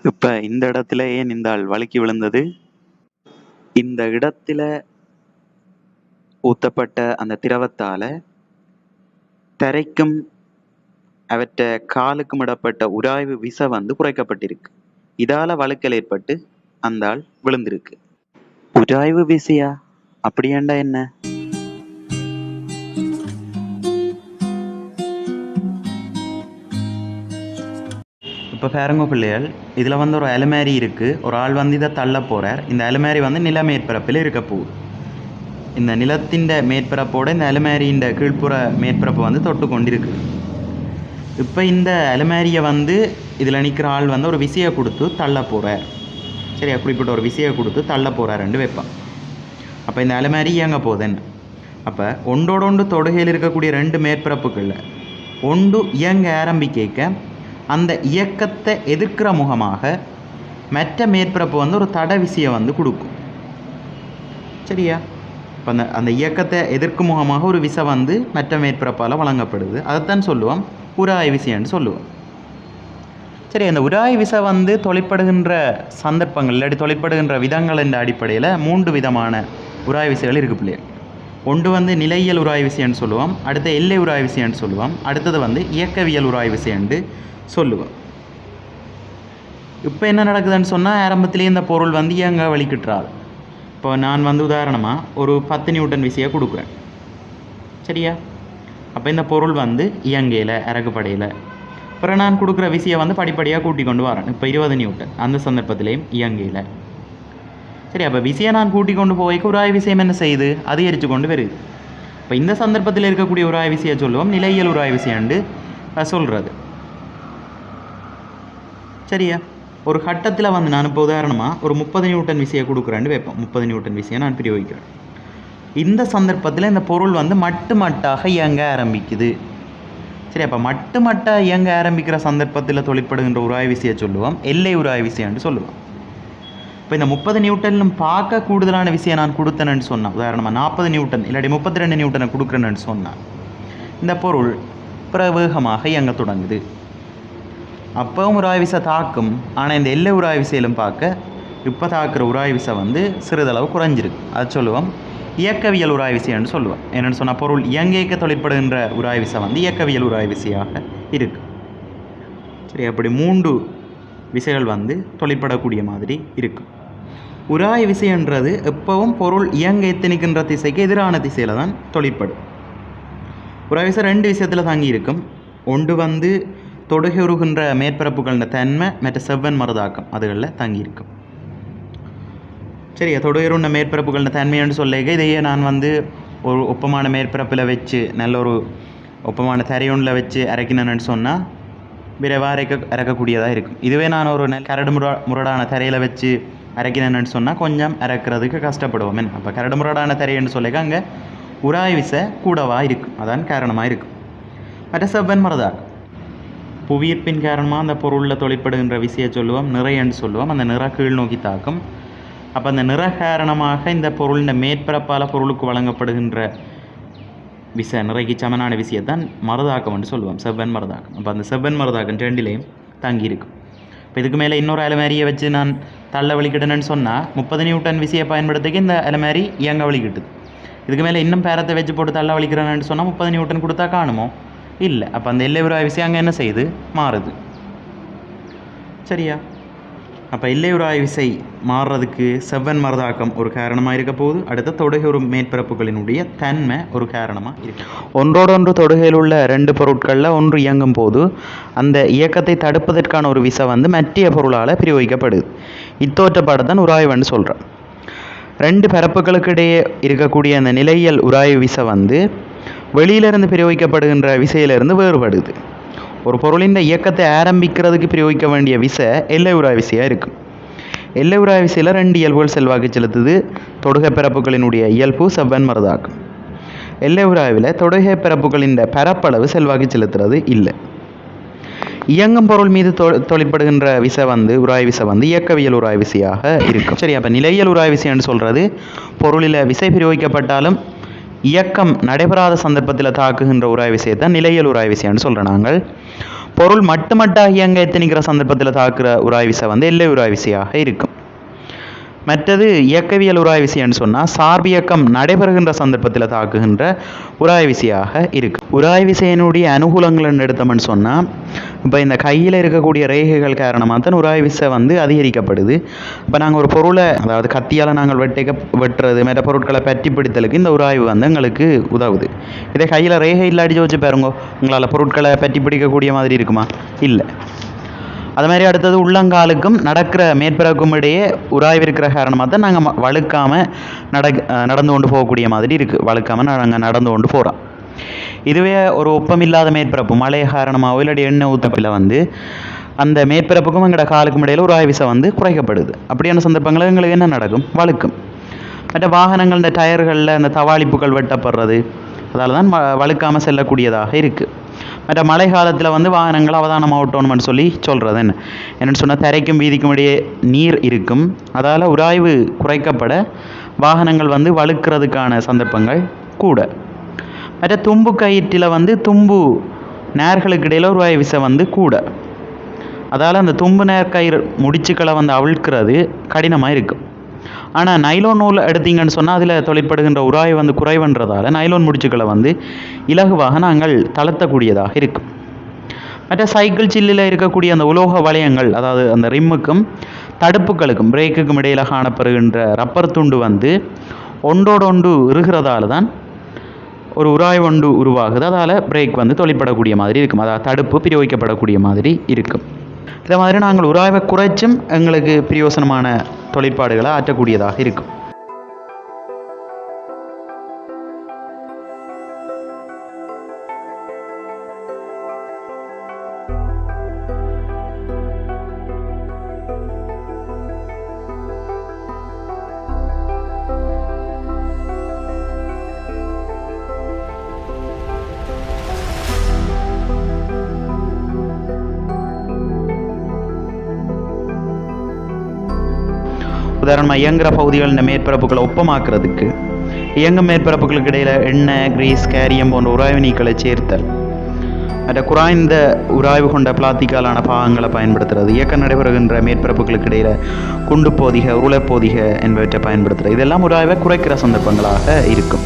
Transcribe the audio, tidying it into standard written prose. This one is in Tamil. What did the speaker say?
இப்ப இந்த இடத்துல ஏன் இந்த ஆள் வழுக்கி விழுந்தது? இந்த இடத்துல ஊத்தப்பட்ட அந்த திரவத்தால தரைக்கும் அவற்ற காலுக்கும் இடப்பட்ட உராய்வு விசை குறைக்கப்பட்டிருக்கு. இதால வழுக்கல் ஏற்பட்டு அந்த ஆள் விழுந்திருக்கு. உராய்வு விசையா? அப்படியாண்டா என்ன? இப்போ பாருங்க பிள்ளைகள், இதில் ஒரு அலுமாரி இருக்குது. ஒரு ஆள் இதை தள்ள போகிறார். இந்த அலுமாரி நில மேற்பரப்பில் இருக்க போகுது. இந்த நிலத்தின் மேற்பரப்போட இந்த அலுமாரியின் கீழ்ப்புற மேற்பரப்பு தொட்டு கொண்டிருக்கு. இப்போ இந்த அலுமாரியை இதில் நிற்கிற ஆள் ஒரு விசையை கொடுத்து தள்ள போகிறார். சரியா? குறிப்பிட்ட ஒரு விசையை கொடுத்து தள்ள போகிறாருன்னு வைப்பான். அப்போ இந்த அலுமாரி இயங்க போகுதுன்னு. அப்போ ஒன்றோடு தொடுகையில் இருக்கக்கூடிய ரெண்டு மேற்பரப்புகளில் ஒன்று இயங்க ஆரம்பிக்க அந்த இயக்கத்தை எதிர்க்கிற முகமாக மற்ற மேற்பரப்பு ஒரு தட விசையை கொடுக்கும். சரியா? இப்போ அந்த இயக்கத்தை எதிர்க்கும் முகமாக ஒரு விசை மற்ற மேற்பரப்பால் வழங்கப்படுது. அதைத்தான் சொல்லுவோம் உராய் விசைன்னு சொல்லுவோம். சரி, அந்த உராய் விசை தொலைப்படுகின்ற சந்தர்ப்பங்கள் இல்லாட்டி தொலைப்படுகின்ற விதங்கள் என்ற அடிப்படையில் 3 விதமான உராய் விசைகள் இருக்குது பிள்ளைகள். ஒன்று நிலையியல் உராய் விசைன்னு சொல்லுவோம், அடுத்த எல்லை உராய் விசைன்னு சொல்லுவோம், அடுத்தது இயக்கவியல் உராய் விசைன்னு சொல்லுவோம். இப்போ என்ன நடக்குதுன்னு சொன்னால், ஆரம்பத்திலேயே இந்த பொருள் இயங்க வலிக்கிட்டுறாது. இப்போ நான் உதாரணமாக ஒரு 10 நியூட்டன் விசையை கொடுக்குறேன். சரியா? அப்போ இந்த பொருள் இயங்கையில் இறகுப்படையில் அப்புறம் நான் கொடுக்குற விசையை படிப்படியாக கூட்டி கொண்டு வரேன். இப்போ 20 நியூட்டன் அந்த சந்தர்ப்பத்திலையும் இயங்கையில். சரி, அப்போ விசையை நான் கூட்டி கொண்டு போய்க்கு உராய் விசையம் என்ன செய்யுது? அதிகரித்து கொண்டு வருது. இப்போ இந்த சந்தர்ப்பத்தில் இருக்கக்கூடிய உராய் விசையை சொல்லுவோம் நிலையியல் உராய் விசையாண்டு சொல்கிறது. சரியா? ஒரு கட்டத்தில் நான் இப்போ உதாரணமாக ஒரு 30 நியூட்டன் விசையை கொடுக்குறேன்னு வைப்போம். 30 நியூட்டன் விசையை நான் பிரயோகிக்கிறேன். இந்த சந்தர்ப்பத்தில் இந்த பொருள் மட்டு மட்டாக இயங்க ஆரம்பிக்குது. சரி, அப்போ மட்டு மட்டாக இயங்க ஆரம்பிக்கிற சந்தர்ப்பத்தில் தொழிற்படுகின்ற உராய் விசையை சொல்லுவோம் எல்லை உராய் விசைன்னு சொல்லுவோம். இப்போ இந்த 30 நியூட்டனும் பார்க்க கூடுதலான விசையை நான் கொடுத்தேன்னு சொன்னேன். உதாரணமாக 40 நியூட்டன் இல்லாட்டி 32 நியூட்டனை கொடுக்குறேன்னு சொன்னேன். இந்த பொருள் பிரவேகமாக இயங்க தொடங்குது. அப்பவும் உராய் விசை தாக்கும். ஆனால் இந்த எல்லை உராய் விசையிலும் பார்க்க இப்போ தாக்குற உராய் விசை சிறிதளவு குறைஞ்சிருக்கு. அது சொல்லுவோம் இயக்கவியல் உராய் விசைன்னு சொல்லுவோம். என்னென்னு சொன்னால் பொருள் இயங்கிக்க தொழிற்படுகின்ற உராய் விசை இயக்கவியல் உராய் விசையாக இருக்குது. சரி, அப்படி 3 விசைகள் தொழிற்படக்கூடிய மாதிரி இருக்கும். உராய் விசைன்றது எப்பவும் பொருள் இயங்க எத்தனிக்கின்ற திசைக்கு எதிரான திசையில் தான் தொழிற்படும். உராய் விசை 2 விஷயத்தில் தங்கி இருக்கும். ஒன்று தொடுகுகின்ற மேற்பரப்புகளின் தன்மை மற்ற செவ்வன் மறுதாக்கம் அதுகளில் தங்கியிருக்கும். சரியா? தொடுகிற மேற்பரப்புகளின் தன்மைன்னு சொல்லிக்க இதையே நான் ஒரு ஒப்பமான மேற்பரப்பில் வச்சு நல்ல ஒரு ஒப்பமான தரையொன்றில் வச்சு இறக்கினேன்னு சொன்னால் விரைவாக இறக்கக்கூடியதாக இருக்கும். இதுவே நான் ஒரு கரடு முரடான தரையில் வச்சு இறக்கினேன்னு சொன்னால் கொஞ்சம் இறக்குறதுக்கு கஷ்டப்படுவோம். அப்போ கரடு முரடான தரைன்னு சொல்லிக்க அங்கே உராய் விசை கூடவாக இருக்கும். அதான் காரணமாக இருக்கும். மற்ற செவ்வன் மறுதாக்கம் புவியீர்ப்பின் காரணமாக அந்த பொருளில் தொழிற்படுகின்ற விசையை சொல்லுவோம் நிறைன்னு சொல்லுவோம். அந்த நிற கீழ் நோக்கி தாக்கும். அப்போ அந்த நிற காரணமாக இந்த பொருளின் மேற்பரப்பால் பொருளுக்கு வழங்கப்படுகின்ற விசை நிறைக்கு சமனான விசையை தான் மறுதாக்கம் என்று சொல்லுவோம், செவ்வன் மறுதாக்கம். அப்போ அந்த செவ்வன் மறுதாக்கம் 2லேயும் தங்கியிருக்கும். இப்போ இதுக்கு மேலே இன்னொரு அலுமாரியை வச்சு நான் தள்ள வலிக்கிட்டேன்னு சொன்னால் 30 நியூட்டன் விசையை பயன்படுத்திக்க இந்த அலுமாரி இயங்க வலிக்கிட்டுது. இதுக்கு மேலே இன்னும் பேரத்தை வச்சு போட்டு தள்ள வலிக்கிறேன்னு சொன்னால் 30 நியூட்டன் கொடுத்தா காணுமோ? இல்லை. அப்போ அந்த எல்லை உராய் விசை அங்கே என்ன செய்யுது? மாறுது. சரியா? அப்போ எல்லை உராய் விசை மாறுறதுக்கு செவ்வன் மறுதாக்கம் ஒரு காரணமாக இருக்க போகுது. அடுத்த தொடுகை மேற்பரப்புகளினுடைய தன்மை ஒரு காரணமாக இருக்கு. ஒன்றோடொன்று தொடுகையில் உள்ள 2 பொருட்களில் ஒன்று இயங்கும் போது அந்த இயக்கத்தை தடுப்பதற்கான ஒரு விசை மற்ற பொருளால் பிரயோகிக்கப்படுது. இத்தோற்றப்பாடு உராய்வுன்னு சொல்கிறேன். 2 பரப்புகளுக்கு இடையே இருக்கக்கூடிய அந்த நிலையியல் உராய்வு விசை வெளியிலிருந்து பிரயோகிக்கப்படுகின்ற விசையிலிருந்து வேறுபடுது. ஒரு பொருளின் இயக்கத்தை ஆரம்பிக்கிறதுக்கு பிரயோகிக்க வேண்டிய விசை எல்லை உராய் விசையாக இருக்கும். எல்லை உராய் விசையில் 2 இயல்புகள் செல்வாக்கு செலுத்துது. தொடுகை பரப்புகளினுடைய இயல்பு செவ்வன் மறுதாக்கம். எல்லை உராய்வில் தொடுகை பரப்புகளின் பரப்பளவு செல்வாக்கு செலுத்துறது இல்லை. இயங்கும் பொருள் மீது தொழிற்படுகின்ற விசை உராய் விசை இயக்கவியல் உராய் விசையாக இருக்கும். சரி, அப்போ நிலையியல் உராய் விசைன்னு சொல்கிறது பொருளில் விசை பிரயோகிக்கப்பட்டாலும் இயக்கம் நடைபெறாத சந்தர்ப்பத்தில் தாக்குகின்ற உராய் விசையை தான் நிலையியல் உராய் விசைன்னு சொல்கிறோம் நாங்கள். பொருள் மட்டுமட்டாக இயங்க எத்தனிக்கிற சந்தர்ப்பத்தில் தாக்குற உராய் விசை வந்து எல்லை உராய் விசையாக இருக்கும். மற்றது இயக்கவியல் உராய் விசைன்னு சொன்னால் சார்பியக்கம் நடைபெறுகின்ற சந்தர்ப்பத்தில் தாக்குகின்ற உராய் விசையாக இருக்கு. உராய் விசையினுடைய அனுகூலங்கள்னு எடுத்தோம்னு சொன்னால் இப்போ இந்த கையில் இருக்கக்கூடிய ரேகைகள் காரணமாக தான் உராய் விசை வந்து அதிகரிக்கப்படுது. இப்போ நாங்கள் ஒரு பொருளை, அதாவது கத்தியால் நாங்கள் வெட்டுறது மற்ற பொருட்களை பற்றி பிடித்தலுக்கு இந்த உராய்வு வந்து எங்களுக்கு உதவுது. இதே கையில் ரேகை இல்லை அடிச்சு வச்சு பாருங்க, உங்களால் பொருட்களை பற்றி பிடிக்கக்கூடிய மாதிரி இருக்குமா? இல்லை. அது மாதிரி அடுத்தது உள்ளங்காலுக்கும் நடக்கிற மேற்பரப்புக்கும் இடையே உராய்வு இருக்கிற காரணமாக தான் நாங்கள் வழுக்காமல் நடந்து கொண்டு போகக்கூடிய மாதிரி இருக்குது. வழுக்காமல் நாங்கள் நடந்து கொண்டு போகிறோம். இதுவே ஒரு ஒப்பமில்லாத மேற்பரப்பு, மழை காரணமாகவோ இல்லாட்டி எண்ணெய் ஊத்தப்பில் வந்து அந்த மேற்பரப்புக்கும் எங்களோட காலுக்கும் இடையில் உராய்வு விசை வந்து குறைக்கப்படுது. அப்படியான சந்தர்ப்பங்களில் எங்களுக்கு என்ன நடக்கும்? வழுக்கும். மற்ற வாகனங்கள் இந்த டயர்களில் அந்த தவாளிப்புகள் வெட்டப்படுறது, அதால் தான் வழுக்காமல் செல்லக்கூடியதாக இருக்குது. மற்ற மழை காலத்தில் வந்து வாகனங்கள் அவதானமாக ஓட்டணும்னு சொல்கிறது என்னென்னு சொன்னால் தரைக்கும் வீதிக்கும் இடையே நீர் இருக்கும். அதால் உராய்வு குறைக்கப்பட வாகனங்கள் வந்து வழுக்கிறதுக்கான சந்தர்ப்பங்கள் கூட. மற்ற தும்பு கயிற்றில் வந்து தும்பு நேர்களுக்கு இடையில் உராய்வு விசை வந்து கூட. அதால் அந்த தும்பு நேர் கயிறு முடிச்சுக்களை வந்து அவிழ்க்கிறது கடினமாக இருக்கும். ஆனால் நைலோன் நூல் எடுத்தீங்கன்னு சொன்னால் அதில் தொழிற்படுகின்ற உராய்வு வந்து குறைவுன்றதால நைலோன் முடிச்சுக்களை வந்து இலகுவாக நாங்கள் தளர்த்தக்கூடியதாக இருக்கும். மற்ற சைக்கிள் சில்லில் இருக்கக்கூடிய அந்த உலோக வளையங்கள், அதாவது அந்த ரிம்முக்கும் தடுப்புகளுக்கும் பிரேக்குக்கும் இடையில் காணப்படுகின்ற ரப்பர் துண்டு வந்து ஒன்றோடொன்று இறுகிறதால தான் ஒரு உராய்வு ஒன்று உருவாகுது. அதால் பிரேக் வந்து தொழிற்படக்கூடிய மாதிரி இருக்கும், அதாவது தடுப்பு பிரயோகிக்கப்படக்கூடிய மாதிரி இருக்கும். இதை மாதிரி நாங்கள் உராய்வை குறைச்சும் எங்களுக்கு பிரயோசனமான தொழிற்பாடுகளை ஆற்றக்கூடியதாக இருக்கும். உதாரணமாக இயங்குகிற பகுதிகள் இந்த மேற்பரப்புகளை ஒப்பமாக்குறதுக்கு இயங்கும் மேற்பரப்புகளுக்கு இடையில் எண்ணெய், கிரீஸ், கேரியம் போன்ற உராய்வு நீக்களை சேர்த்தல், மற்ற குறைந்த உராய்வு கொண்ட பிளாத்திக்காலான பாகங்களை பயன்படுத்துறது, இயக்கம் நடைபெறுகின்ற மேற்பரப்புகளுக்கு இடையில் குண்டு போதிக, உருளைப்போதிக என்பவற்றை பயன்படுத்துறது, இதெல்லாம் உராய்வை குறைக்கிற சந்தர்ப்பங்களாக இருக்கும்.